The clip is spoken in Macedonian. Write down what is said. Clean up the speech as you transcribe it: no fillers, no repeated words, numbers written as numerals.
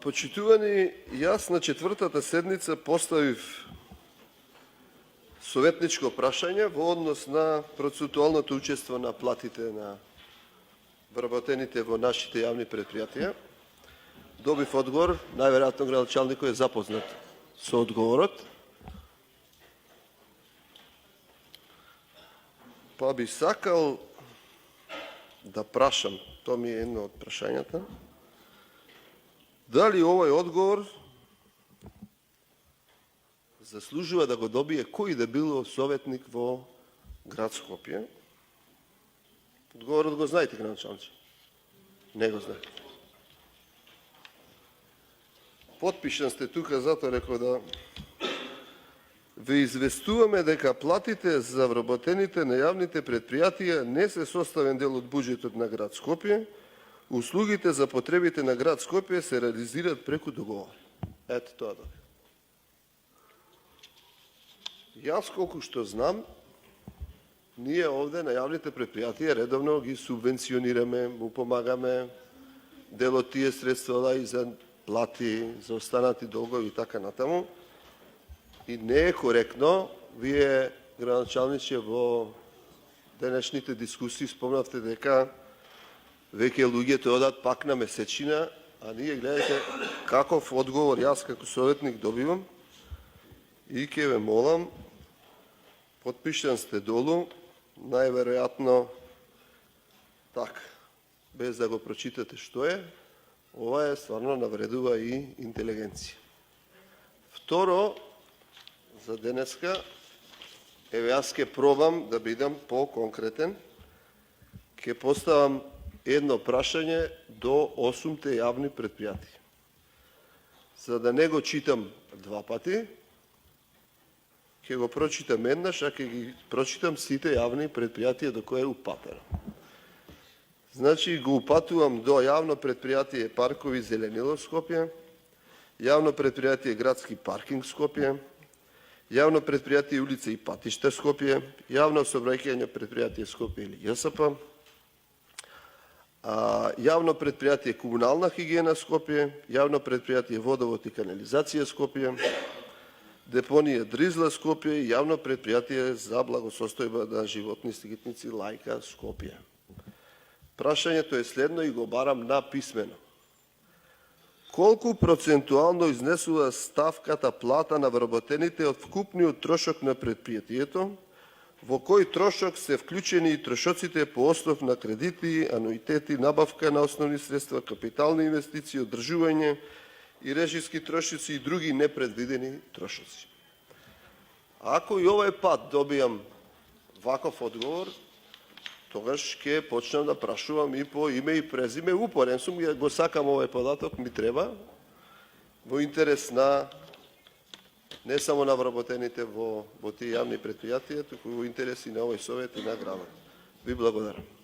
Почитувани, јас на четвртата седница поставив советничко прашање во однос на процентуалното учество на платите на вработените во нашите јавни предпријатија. Добив одговор, најверојатно градоначалникот е запознат со одговорот. Па би сакал да прашам, тоа ми е едно од прашањата, дали овој одговор заслужува да го добие кој да било советник во град Скопје? Одговорот го знаете, градоначалниче? Не го знаете. Потпишан сте тука, затоа реков да ве известуваме дека платите за вработените на јавните предпријатија не се составен дел од буџетот на град Скопје. Услугите за потребите на град Скопје се реализираат преку договор. Ето тоа добро. Јас колку што знам, ние овде на јавните предпријатија редовно ги субвенционираме, му помагаме, дел од тие средства и за плати, за останати долгови и така натаму. И не е коректно, вие, градоначалниче, во денешните дискусии спомнавте дека веќе луѓето одат пак на месечина, а ние гледате каков одговор јас како советник добивам и ќе ве молам, потпишан сте долу, најверојатно така, без да го прочитате што е, ова е стварно навредува и интелигенција. Второ, за денеска, еве јас ќе пробам да бидам по-конкретен, ќе поставам едно прашање до 8-те јавни предпријатија. За да не го читам два пати, ќе го прочитам еднаш, а ќе ги прочитам сите јавни предпријатија до кои е упатено. Значи, го упатувам до јавно предпријатие Паркови Зеленило Скопје, јавно предпријатие Градски паркинг Скопје, јавно предпријатие Улица и патишта Скопје, јавно сообраќајно предпријатие Скопје или ЈСП, јавно предпријатие Комунална хигиена Скопје, јавно предпријатие Водовод и канализација Скопје, депонија Дризла Скопје и јавно предпријатие за благосостојба на животни стигитници Лајка Скопје. Прашањето е следно и го барам на писмено. Колку процентуално изнесува ставката плата на вработените од вкупниот трошок на предпријатието, во кој трошок се вклучени и трошоците по основ на кредити, ануитети, набавка на основни средства, капитални инвестиции, одржување и режиски трошоци и други непредвидени трошоци. Ако и овој пат добијам ваков одговор, тогаш ќе почнам да прашувам и по име и презиме. Упорен сум, го сакам овој податок, ми треба, во интерес на не само на вработените во тие јавни предпријатија, туку во интерес и на овој совет и на градот. Ви благодарам.